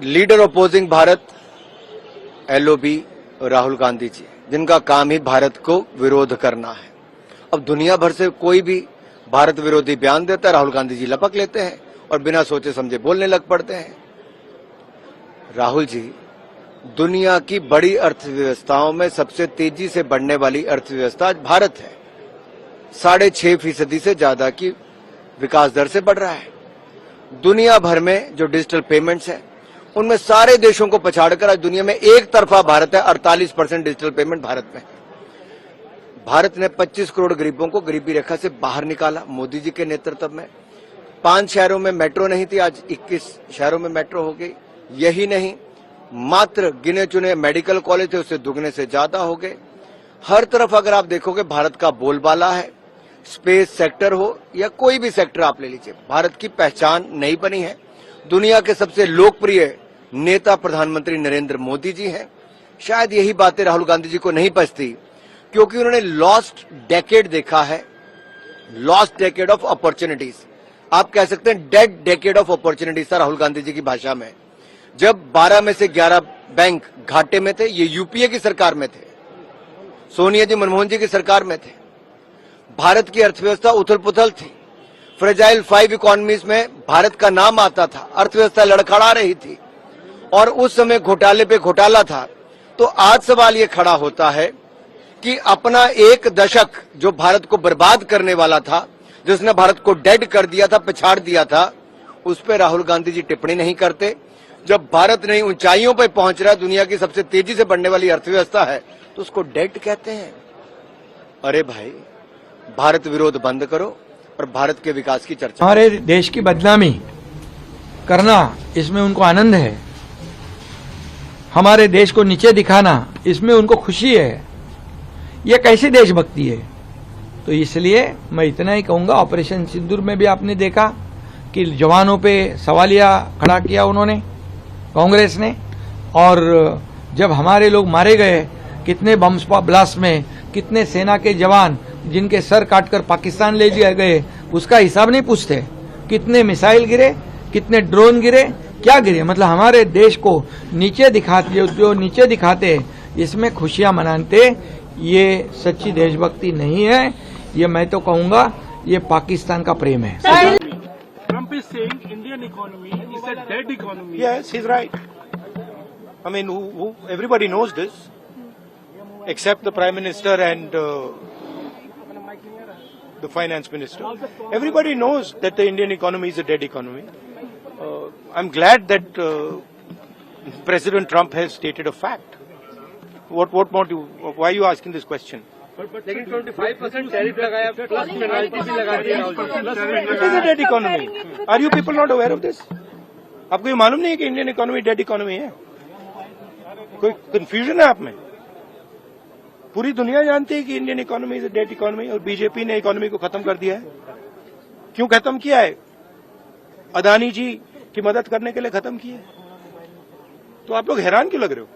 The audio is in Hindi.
Leader opposing Bharat LOB Rahul Gandhi ji, जिनका काम ही भारत को विरोध करना है। अब दुनिया भर से कोई भी भारत विरोधी बयान देता है, राहुल गांधी जी लपक लेते हैं और बिना सोचे समझे बोलने लग पड़ते हैं। राहुल जी, दुनिया की बड़ी अर्थव्यवस्थाओं में सबसे तेजी से बढ़ने वाली अर्थव्यवस्था आज भारत है। 6.5% से ज्यादा की विकास दर से बढ़ रहा है। दुनिया भर में जो डिजिटल पेमेंट्स है उनमें सारे देशों को पछाड़कर आज दुनिया में एक तरफा भारत है। 48% डिजिटल पेमेंट भारत में। भारत ने 25 करोड़ गरीबों को गरीबी रेखा से बाहर निकाला मोदी जी के नेतृत्व में। 5 शहरों में मेट्रो नहीं थी, आज 21 शहरों में मेट्रो हो गई। यही नहीं, मात्र गिने चुने मेडिकल कॉलेज थे, उससे दुगने से ज्यादा हो गए। हर तरफ अगर आप देखोगे भारत का बोलबाला है। स्पेस सेक्टर हो या कोई भी सेक्टर आप ले लीजिए, भारत की पहचान नई बनी है। दुनिया के सबसे लोकप्रिय नेता प्रधानमंत्री नरेंद्र मोदी जी हैं। शायद यही बातें राहुल गांधी जी को नहीं पचती, क्योंकि उन्होंने लॉस्ट डेकेड देखा है, लॉस्ट डेकेड ऑफ अपॉर्चुनिटीज। आप कह सकते हैं डेड डेकेड ऑफ अपॉर्चुनिटीज था राहुल गांधी जी की भाषा में। जब 12 में से 11 बैंक घाटे में थे, ये यूपीए की सरकार में थे, सोनिया जी मनमोहन जी की सरकार में थे। भारत की अर्थव्यवस्था उथल पुथल थी। फ्रेजाइल 5 इकोनॉमीज में भारत का नाम आता था, अर्थव्यवस्था लड़खड़ा रही थी और उस समय घोटाले पे घोटाला था। तो आज सवाल ये खड़ा होता है कि अपना एक दशक जो भारत को बर्बाद करने वाला था, जिसने भारत को डेड कर दिया था, पिछाड़ दिया था, उस पर राहुल गांधी जी टिप्पणी नहीं करते। जब भारत नई ऊंचाइयों पर पहुंच रहा है, दुनिया की सबसे तेजी से बढ़ने वाली अर्थव्यवस्था है, तो उसको डेड कहते हैं। अरे भाई, भारत विरोध बंद करो और भारत के विकास की चर्चा। हमारे देश की बदनामी करना, इसमें उनको आनंद है। हमारे देश को नीचे दिखाना, इसमें उनको खुशी है। ये कैसी देशभक्ति है? तो इसलिए मैं इतना ही कहूंगा, ऑपरेशन सिंदूर में भी आपने देखा कि जवानों पे सवालिया खड़ा किया उन्होंने, कांग्रेस ने। और जब हमारे लोग मारे गए, कितने बम ब्लास्ट में कितने सेना के जवान जिनके सर काटकर पाकिस्तान ले लिए गए, उसका हिसाब नहीं पूछते। कितने मिसाइल गिरे, कितने ड्रोन गिरे, क्या गिरे। मतलब हमारे देश को नीचे दिखाते, जो नीचे दिखाते, इसमें खुशियां मनाते, ये सच्ची देशभक्ति नहीं है। ये मैं तो कहूंगा ये पाकिस्तान का प्रेम है। Trump is saying Indian economy is a dead economy. Yes, he's right. I mean, everybody knows this, except the Prime Minister and the Finance Minister. Everybody knows that the Indian economy is a dead economy. I'm glad that President Trump has stated a fact. What more do? Why are you asking this question? लेकिन 25% टैरिफ लगाया, प्लस पेनल्टी भी लगा दिया। It is a dead economy. Are you people not aware of this? आपको ये मालूम नहीं है कि इंडियन इकोनॉमी डेड इकोनॉमी है? कोई कंफ्यूजन है आप में? पूरी दुनिया जानती है कि Indian economy is a dead economy, और बीजेपी ने इकोनॉमी को खत्म कर दिया है। क्यों खत्म किया है? अदानी जी की मदद करने के लिए खत्म किया है। तो आप लोग हैरान क्यों लग रहे हो?